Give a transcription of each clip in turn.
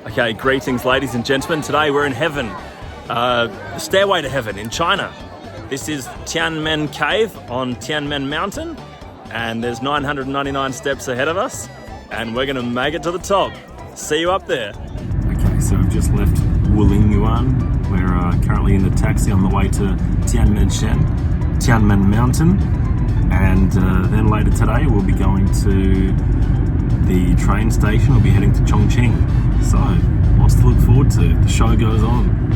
Okay, greetings ladies and gentlemen. Today we're in heaven. Stairway to heaven in China. This is Tianmen Cave on Tianmen Mountain, and there's 999 steps ahead of us, and we're gonna make it to the top. See you up there. Okay, so we've just left Wulingyuan. We're currently in the taxi on the way to Tianmen Mountain, and then later today we'll be going to the train station. We'll be heading to Chongqing. So, lots to look forward to. The show goes on.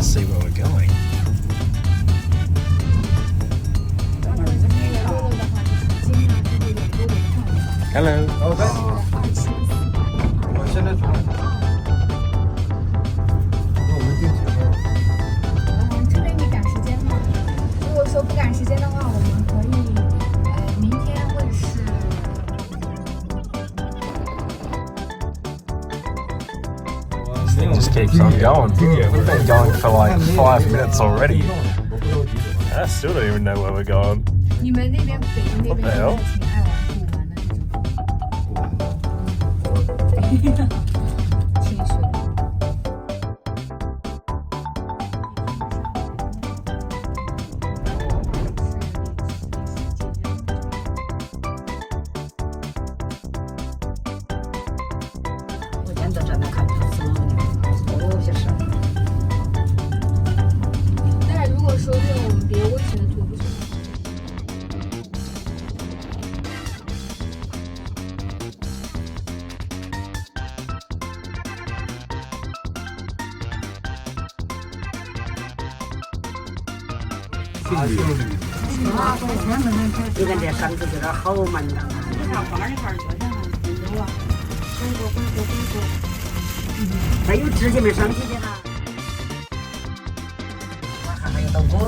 See where we're going. Hello. Just keeps on going. We've been going for like 5 minutes already. I still don't even know where we're going. What the hell?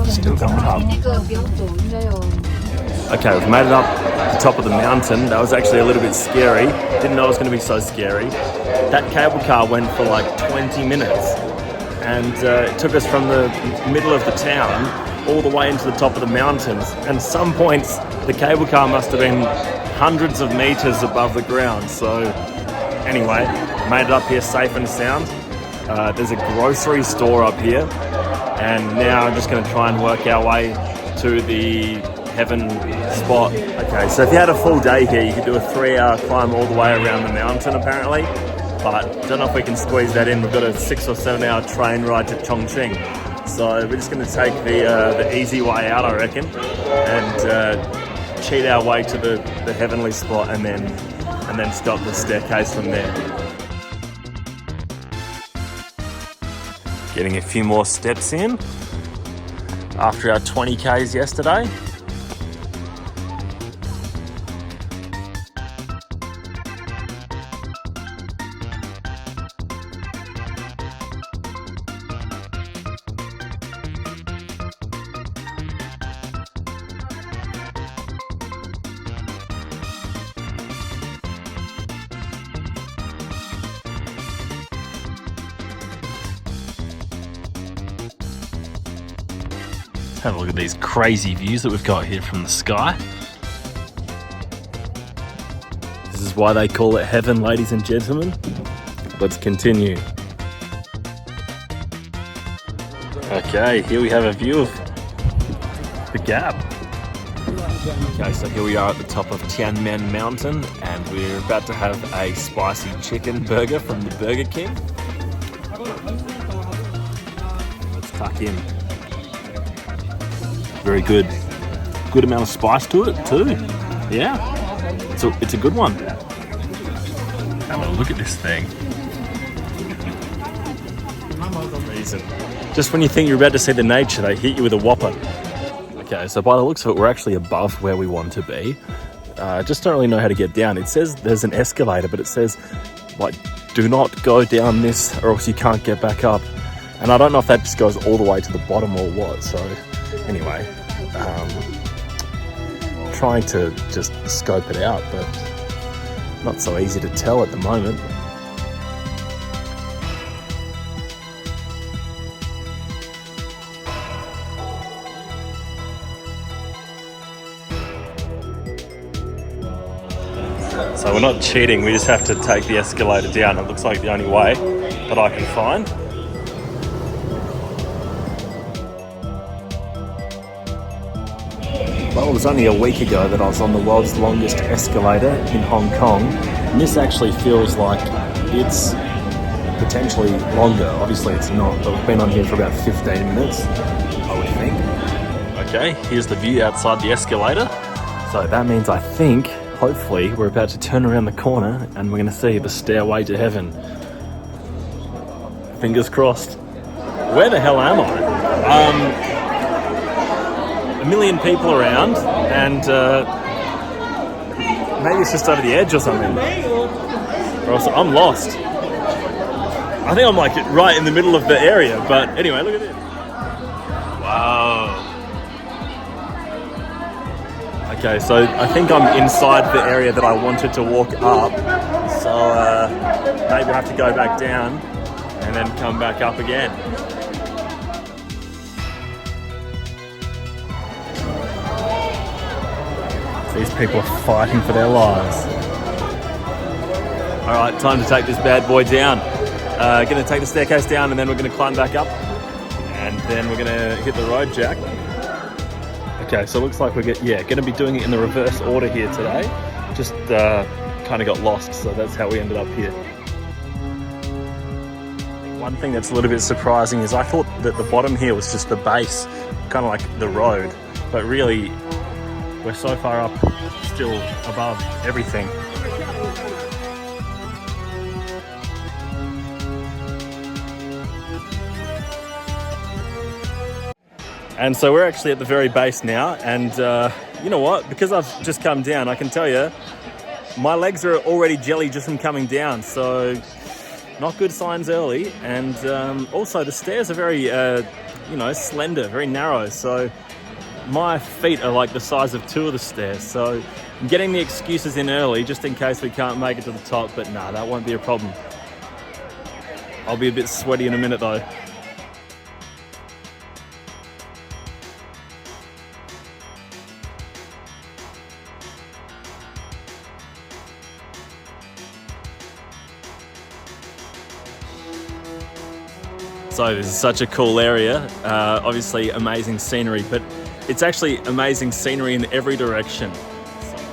Still coming up. Okay, we've made it up the top of the mountain. That was actually a little bit scary. Didn't know it was going to be so scary. That cable car went for like 20 minutes. And it took us from the middle of the town all the way into the top of the mountains. And some points, the cable car must have been hundreds of meters above the ground. So anyway, made it up here safe and sound. There's a grocery store up here. And now I'm just going to try and work our way to the heaven spot. Okay, so if you had a full day here, you could do a 3-hour climb all the way around the mountain apparently. But don't know if we can squeeze that in. We've got a 6 or 7 hour train ride to Chongqing. So we're just going to take the easy way out, I reckon, and cheat our way to the heavenly spot, and then stop the staircase from there. Getting a few more steps in after our 20 Ks yesterday. Have a look at these crazy views that we've got here from the sky. This is why they call it heaven, ladies and gentlemen. Let's continue. Okay, here we have a view of the gap. Okay, so here we are at the top of Tianmen Mountain, and we're about to have a spicy chicken burger from the Burger King. Let's tuck in. Very good. Good amount of spice to it too. Yeah, it's a good one. Have a look at this thing. Amazing. Just when you think you're about to see the nature, they hit you with a whopper. Okay, so by the looks of it, we're actually above where we want to be. Just don't really know how to get down. It says there's an escalator, but it says, like, do not go down this or else you can't get back up. And I don't know if that just goes all the way to the bottom or what. So anyway, trying to just scope it out, but not so easy to tell at the moment. So we're not cheating, we just have to take the escalator down. It looks like the only way that I can find. Well, it was only a week ago that I was on the world's longest escalator in Hong Kong, and this actually feels like it's potentially longer. Obviously it's not, but we've been on here for about 15 minutes, I would think. Okay, here's the view outside the escalator. So that means I think, hopefully, we're about to turn around the corner and we're going to see the stairway to heaven. Fingers crossed. Where the hell am I? A million people around, and maybe it's just over the edge or something. Or else I'm lost. I think I'm like right in the middle of the area, but anyway, look at this. Wow. Okay, so I think I'm inside the area that I wanted to walk up, so maybe we'll have to go back down and then come back up again. These people are fighting for their lives. All right, time to take this bad boy down. Gonna take the staircase down and then we're gonna climb back up and then we're gonna hit the road jack. Okay, so it looks like we're gonna be doing it in the reverse order here today. Just kind of got lost, so that's how we ended up here. One thing that's a little bit surprising is I thought that the bottom here was just the base, kind of like the road, but really we're so far up, still above everything. And so we're actually at the very base now, and you know what? Because I've just come down, I can tell you, my legs are already jelly just from coming down, so not good signs early. And also the stairs are very, slender, very narrow, so my feet are like the size of two of the stairs, so I'm getting the excuses in early just in case we can't make it to the top, but nah, that won't be a problem. I'll be a bit sweaty in a minute though. So this is such a cool area, obviously amazing scenery, but it's actually amazing scenery in every direction.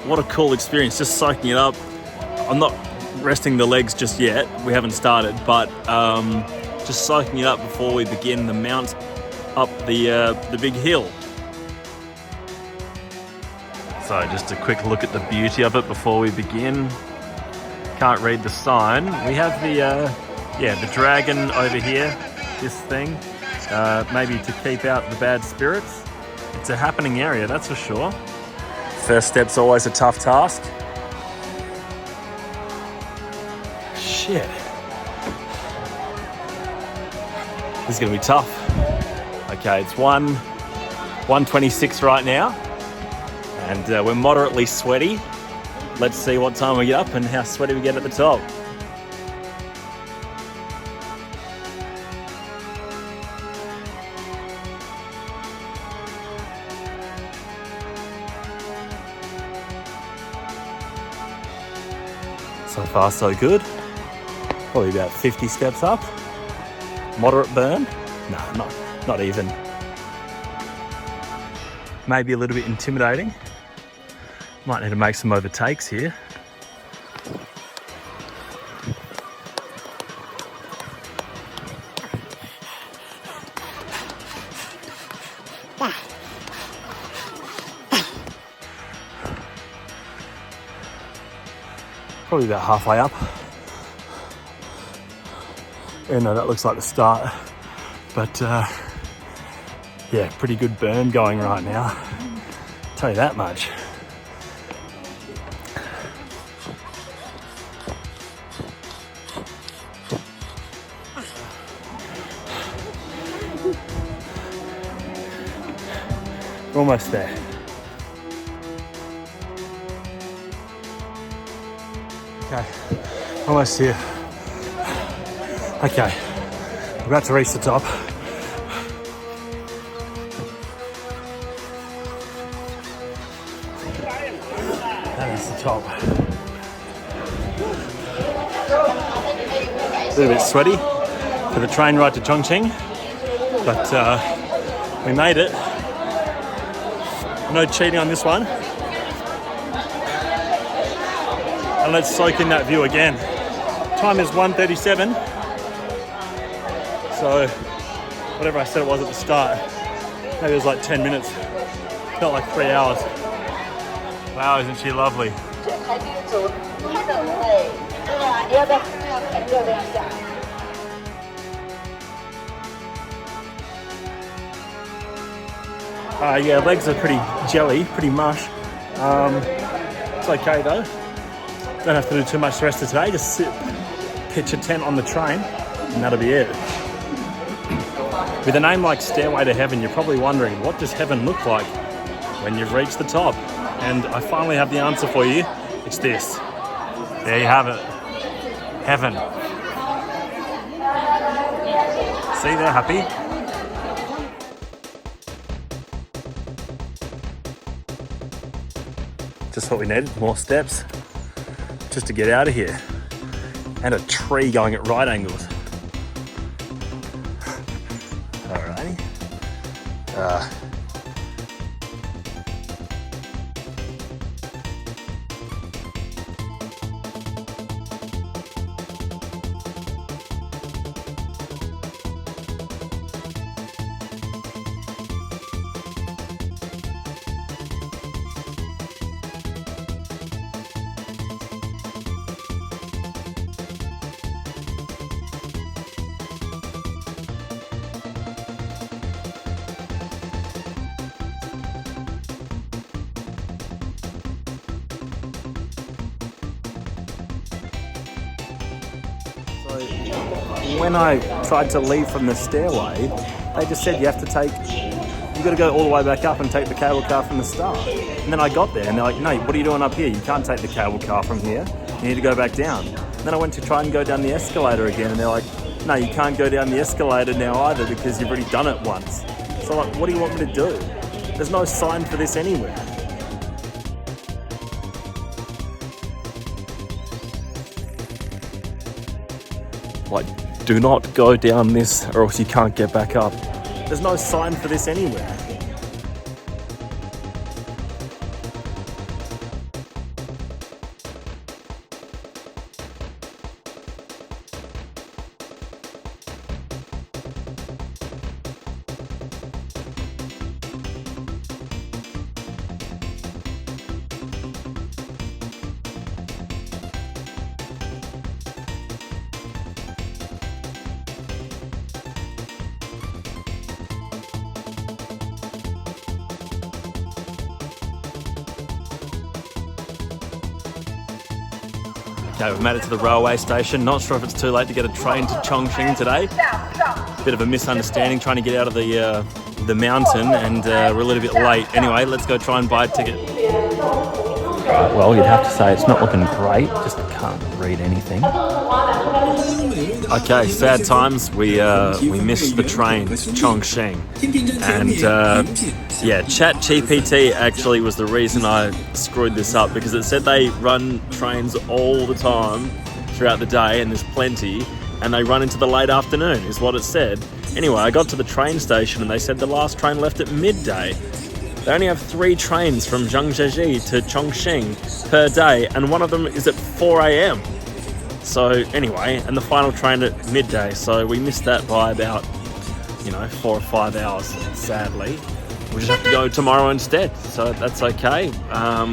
What a cool experience, just soaking it up. I'm not resting the legs just yet, we haven't started, but just soaking it up before we begin the mount up the big hill. So just a quick look at the beauty of it before we begin. Can't read the sign. We have the dragon over here, this thing, maybe to keep out the bad spirits. It's a happening area, that's for sure. First step's always a tough task. Shit. This is gonna be tough. Okay, it's 1:26 right now, and we're moderately sweaty. Let's see what time we get up and how sweaty we get at the top. So far so good. Probably about 50 steps up. Moderate burn. No, not even. Maybe a little bit intimidating. Might need to make some overtakes here. Probably about halfway up. Yeah, no, that looks like the start. But Yeah, pretty good burn going right now. Tell you that much. We're almost there. Okay, almost here. Okay, we're about to reach the top. That is the top. A little bit sweaty for the train ride to Chongqing, but we made it. No cheating on this one. And let's soak in that view again. Time is 1:37. So whatever I said it was at the start, maybe it was like 10 minutes. Felt like 3 hours. Wow, isn't she lovely? Yeah, legs are pretty jelly, pretty mush. It's okay though. Don't have to do too much the rest of today. Just pitch a tent on the train and that'll be it. With a name like Stairway to Heaven, you're probably wondering, what does heaven look like when you've reached the top? And I finally have the answer for you. It's this. There you have it. Heaven. See, they're happy. Just what we needed, more steps, just to get out of here. And a tree going at right angles. Alrighty. When I tried to leave from the stairway, they just said you've got to go all the way back up and take the cable car from the start. And then I got there and they're like, no, what are you doing up here? You can't take the cable car from here. You need to go back down. And then I went to try and go down the escalator again and they're like, no, you can't go down the escalator now either because you've already done it once. So like, what do you want me to do? There's no sign for this anywhere. Like, do not go down this or else you can't get back up. There's no sign for this anywhere. Okay, we've made it to the railway station. Not sure if it's too late to get a train to Chongqing today. Bit of a misunderstanding trying to get out of the mountain and we're a little bit late. Anyway, let's go try and buy a ticket. Right, well, you'd have to say it's not looking great. Just can't read anything. Okay, sad times. We missed the train to Chongqing. And yeah, ChatGPT actually was the reason I screwed this up because it said they run trains all the time throughout the day and there's plenty and they run into the late afternoon is what it said. Anyway, I got to the train station and they said the last train left at midday. They only have 3 trains from Zhangjiajie to Chongqing per day and one of them is at 4 a.m. So anyway, and the final train at midday. So we missed that by about, 4 or 5 hours, sadly. We'll just have to go tomorrow instead. So that's okay. A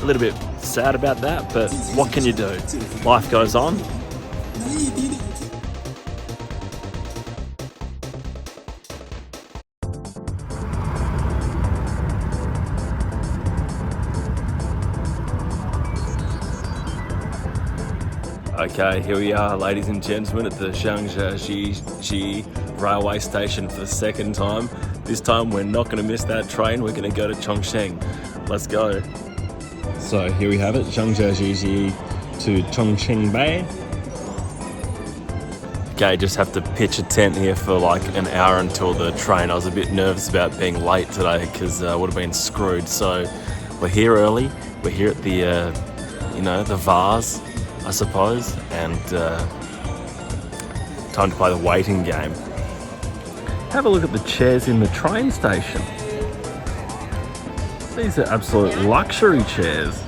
little bit sad about that, but what can you do? Life goes on. Okay, here we are, ladies and gentlemen, at the Zhangjiajie railway station for the second time. This time we're not going to miss that train, we're going to go to Chongqing. Let's go. So here we have it, Zhangjiajiexi to Chongqing Bay. Okay, just have to pitch a tent here for like an hour until the train. I was a bit nervous about being late today because I would have been screwed. So we're here early, we're here at the, the vase, I suppose, and time to play the waiting game. Have a look at the chairs in the train station. These are absolute luxury chairs.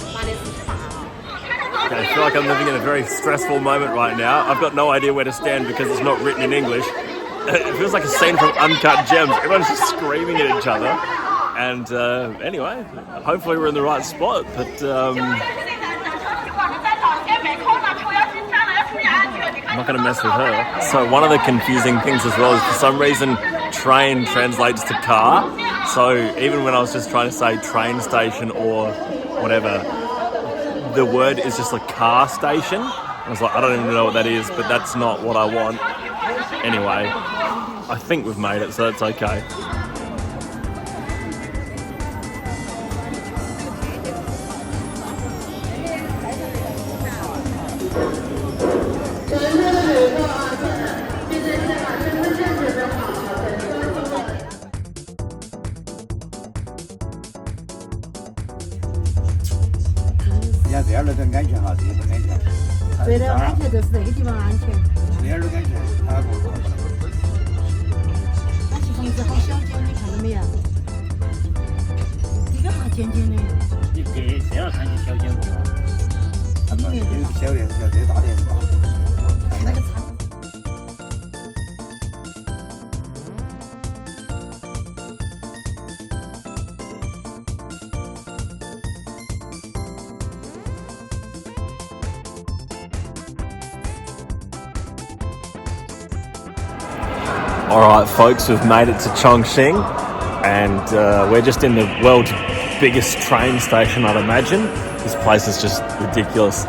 Okay, I feel like I'm living in a very stressful moment right now. I've got no idea where to stand because it's not written in English. It feels like a scene from Uncut Gems. Everyone's just screaming at each other. And anyway, hopefully we're in the right spot, but I'm not going to mess with her. So one of the confusing things as well is for some reason train translates to car. So even when I was just trying to say train station or whatever, the word is just a car station. I was like, I don't even know what that is, but that's not what I want. Anyway, I think we've made it, so that's okay. Alright folks, we've made it to Chongqing and we're just in the world's biggest train station, I'd imagine. This place is just ridiculous.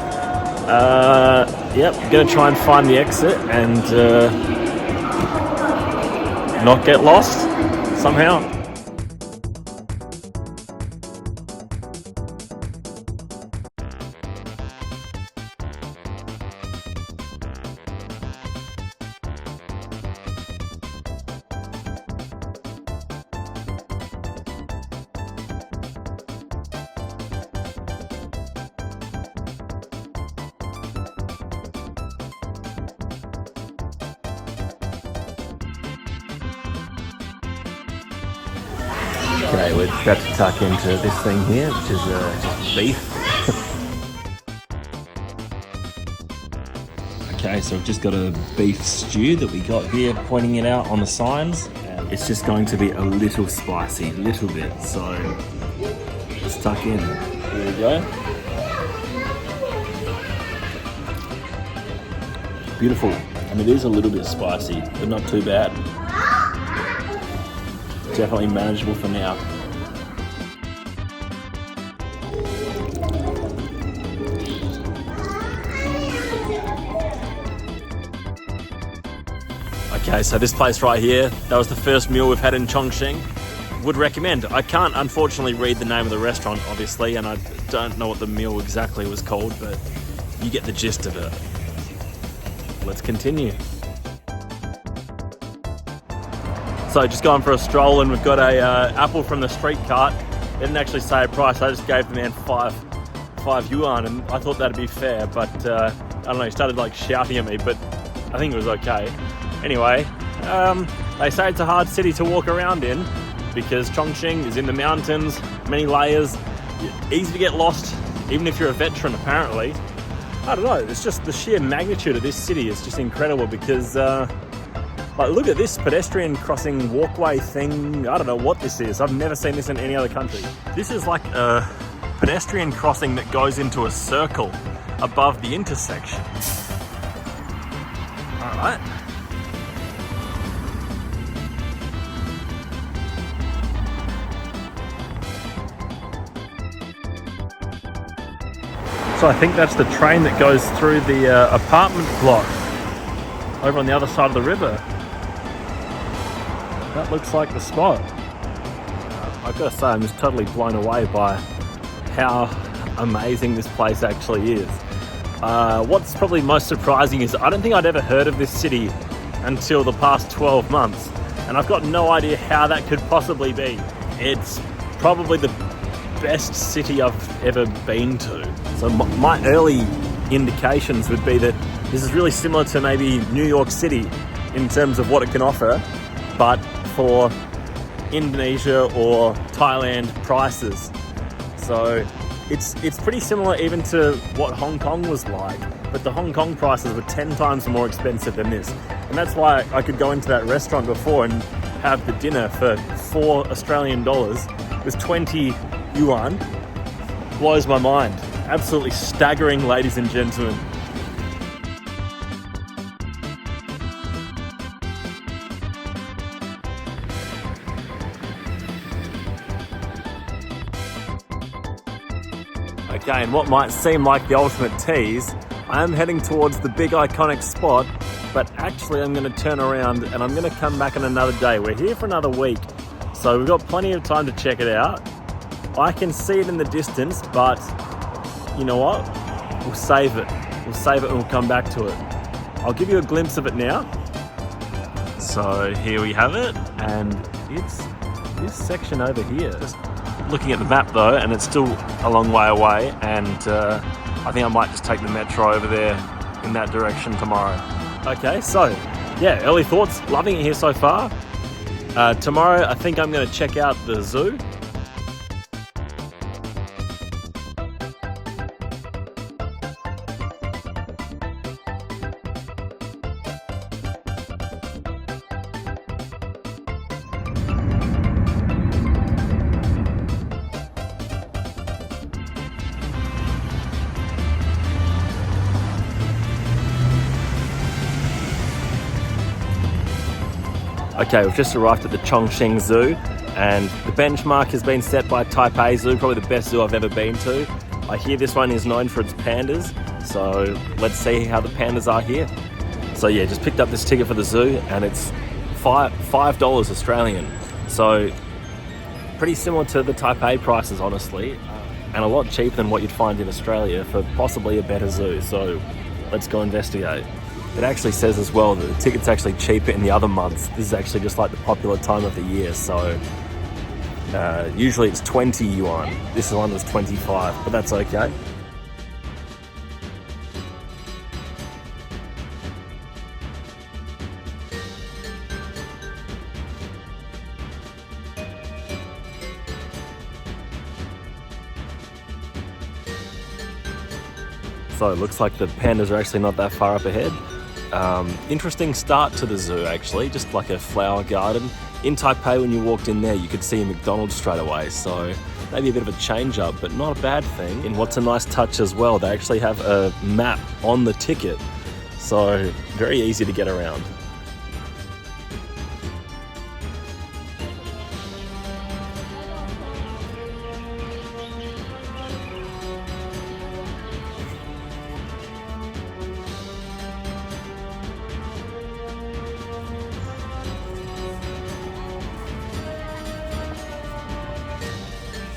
Yep, gonna try and find the exit and not get lost somehow. Okay, we're about to tuck into this thing here, which is just beef. Okay, so we've just got a beef stew that we got here, pointing it out on the signs. And it's just going to be a little spicy, a little bit. So let's tuck in. Here we go. Beautiful, and it is a little bit spicy, but not too bad. Definitely manageable for now. Okay, so this place right here, that was the first meal we've had in Chongqing. Would recommend. I can't unfortunately read the name of the restaurant, obviously, and I don't know what the meal exactly was called, but you get the gist of it. Let's continue. So just going for a stroll and we've got a apple from the street cart. They didn't actually say a price, I just gave the man five yuan and I thought that'd be fair, but I don't know, he started like shouting at me, but I think it was okay. Anyway, they say it's a hard city to walk around in because Chongqing is in the mountains, many layers, easy to get lost, even if you're a veteran apparently. I don't know, it's just the sheer magnitude of this city is just incredible because like, look at this pedestrian crossing walkway thing. I don't know what this is. I've never seen this in any other country. This is like a pedestrian crossing that goes into a circle above the intersection. All right. So I think that's the train that goes through the apartment block over on the other side of the river. That looks like the spot. I've got to say, I'm just totally blown away by how amazing this place actually is. What's probably most surprising is I don't think I'd ever heard of this city until the past 12 months. And I've got no idea how that could possibly be. It's probably the best city I've ever been to. So my early indications would be that this is really similar to maybe New York City in terms of what it can offer, but for Indonesia or Thailand prices. So it's pretty similar even to what Hong Kong was like, but the Hong Kong prices were 10 times more expensive than this. And that's why I could go into that restaurant before and have the dinner for $4 Australian. It was 20 yuan. Blows my mind. Absolutely staggering, ladies and gentlemen. Okay, and what might seem like the ultimate tease, I am heading towards the big iconic spot, but actually I'm going to turn around and I'm going to come back on another day. We're here for another week, so we've got plenty of time to check it out. I can see it in the distance, but you know what? We'll save it. We'll save it and we'll come back to it. I'll give you a glimpse of it now. So here we have it, and it's this section over here. Just looking at the map though, and it's still a long way away, and I think I might just take the metro over there in that direction tomorrow. Okay, so yeah, early thoughts, loving it here so far. Tomorrow I think I'm going to check out the zoo. Okay, we've just arrived at the Chongqing Zoo, and the benchmark has been set by Taipei Zoo, probably the best zoo I've ever been to. I hear this one is known for its pandas, so let's see how the pandas are here. So yeah, just picked up this ticket for the zoo, and it's $5 Australian. So pretty similar to the Taipei prices, honestly, and a lot cheaper than what you'd find in Australia for possibly a better zoo. So let's go investigate. It actually says as well that the ticket's actually cheaper in the other months. This is actually just like the popular time of the year, so usually it's 20 yuan. This one was 25, but that's okay. So it looks like the pandas are actually not that far up ahead. Interesting start to the zoo actually, just like a flower garden. In Taipei, when you walked in there, you could see a McDonald's straight away, so maybe a bit of a change up, but not a bad thing. And what's a nice touch as well, they actually have a map on the ticket, so very easy to get around.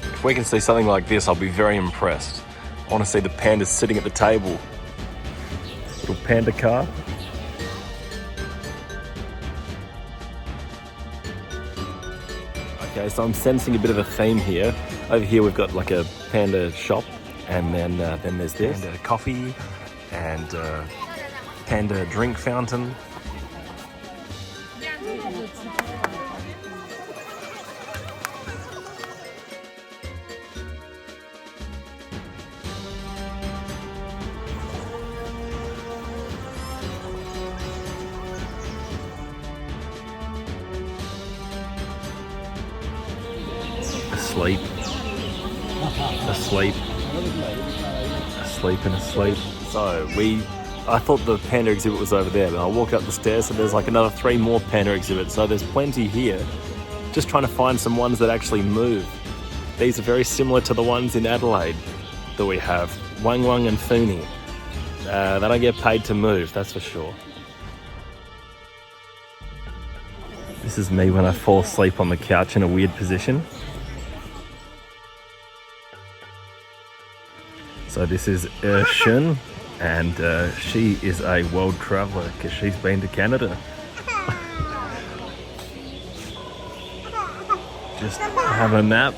If we can see something like this, I'll be very impressed. I want to see the pandas sitting at the table. Little panda car. Okay, so I'm sensing a bit of a theme here. Over here we've got like a panda shop, and then there's this. Panda coffee and panda drink fountain. Asleep, and asleep. So I thought the panda exhibit was over there, but I walked up the stairs and there's like another 3 more panda exhibits. So there's plenty here. Just trying to find some ones that actually move. These are very similar to the ones in Adelaide. that we have. Wang Wang and Funi. They don't get paid to move, that's for sure. This is me when I fall asleep on the couch in a weird position. So this is Shun, and she is a world traveller because she's been to Canada. Just have a nap.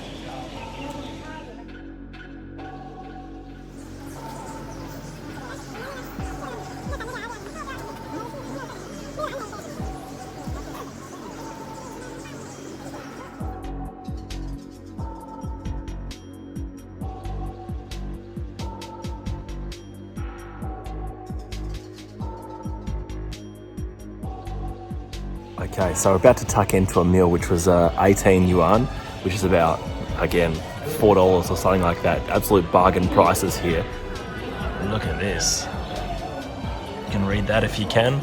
Okay, so we're about to tuck into a meal which was 18 yuan, which is about, again, $4 or something like that. Absolute bargain prices here. And look at this. You can read that if you can.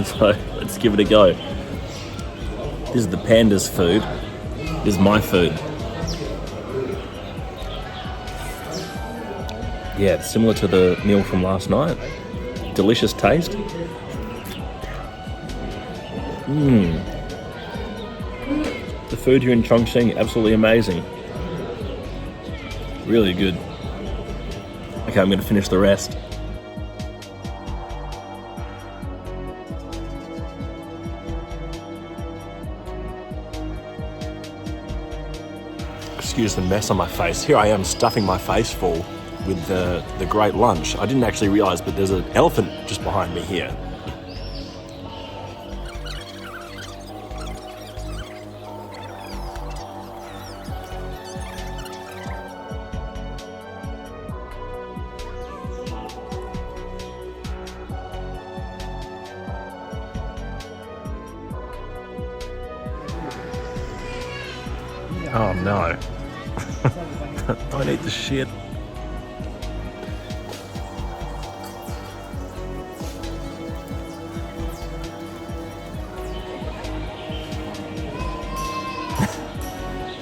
So let's give it a go. This is the pandas' food. This is my food. Yeah, it's similar to the meal from last night. Delicious taste. The food here in Chongqing, absolutely amazing. Really good. Okay, I'm going to finish the rest. Excuse the mess on my face. Here I am stuffing my face full with the great lunch. I didn't actually realise, but there's an elephant just behind me here. Oh no. Don't eat the shit.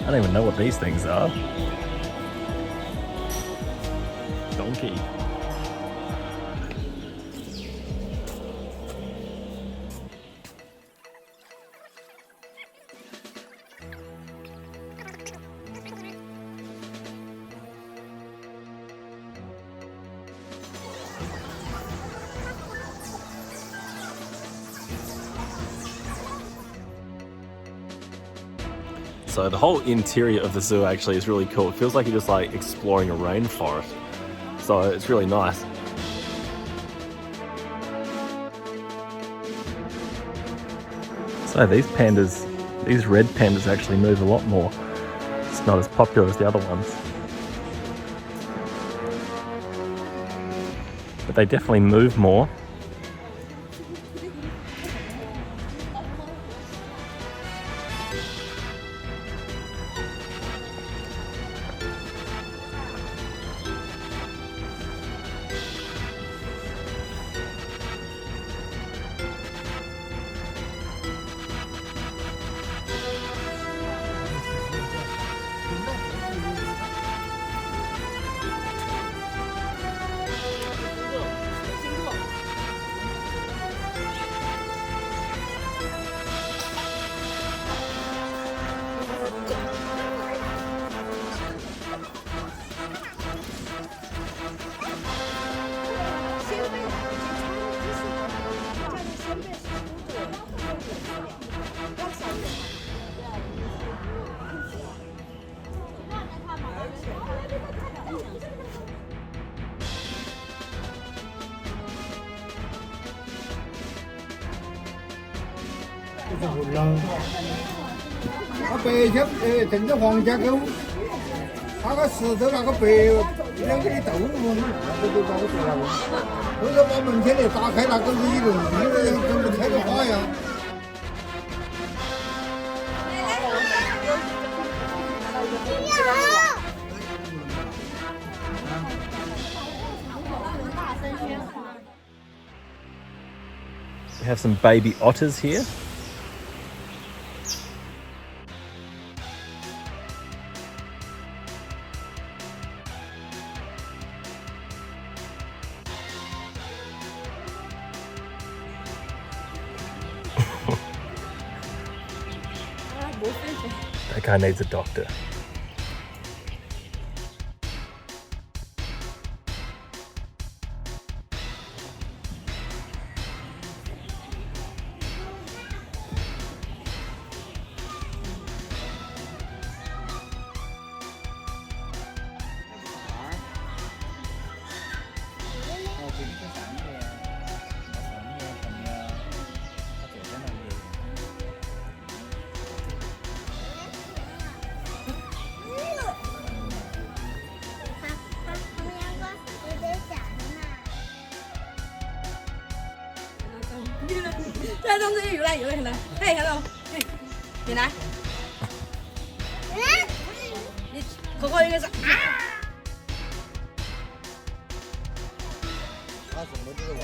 I don't even know what these things are. Donkey. So the whole interior of the zoo actually is really cool. It feels like you're just like exploring a rainforest. So it's really nice. So these pandas, these red pandas actually move a lot more. It's not as popular as the other ones. But they definitely move more. Cái bè xếp tỉnh cho hoàng gia cứu. Cái sự đó là cái bè nó cái tủ luôn. Tôi có cái bè nào. Tôi có mình thế này ta khai là cái gì rồi. Mình thấy nó khó à. We have some baby otters here. car needs a doctor. Hey, hello. Hey, 你来。你口口应该是啊。他怎么知道我？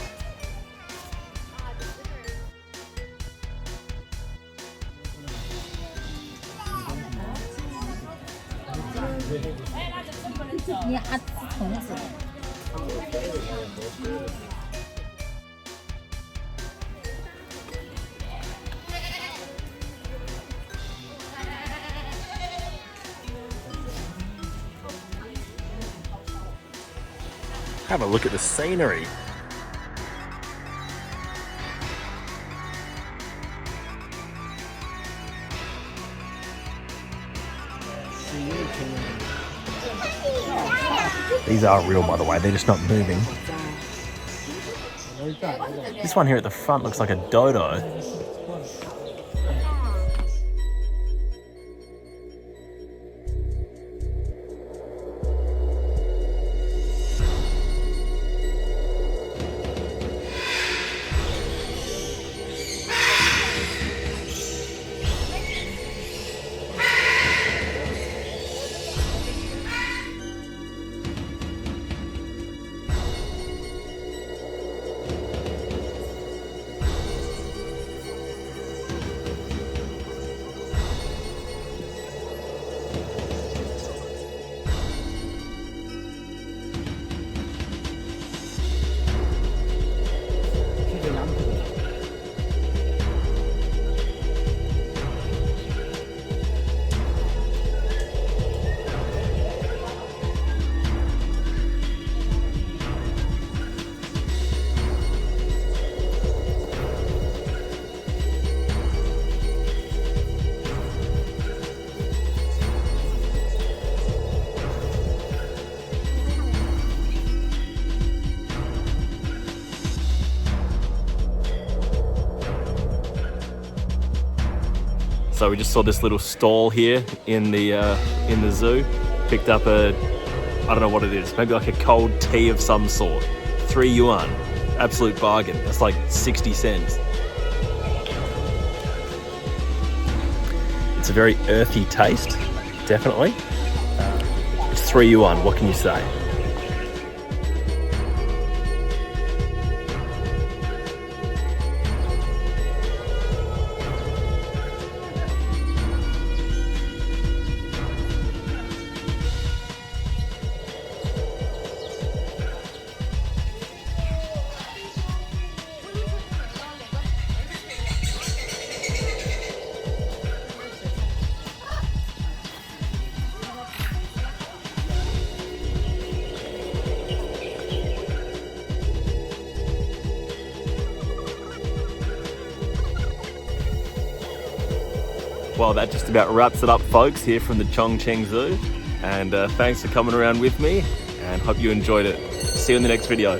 你啊，虫子。Have a look at the scenery. These are real, by the way, they're just not moving. This one here at the front looks like a dodo. So we just saw this little stall here in the zoo. Picked up a, I don't know what it is, maybe like a cold tea of some sort. 3 yuan, absolute bargain. That's like 60 cents. It's a very earthy taste, definitely. It's 3 yuan, what can you say? Well, that just about wraps it up, folks, here from the Chongqing Zoo. And thanks for coming around with me, and hope you enjoyed it. See you in the next video.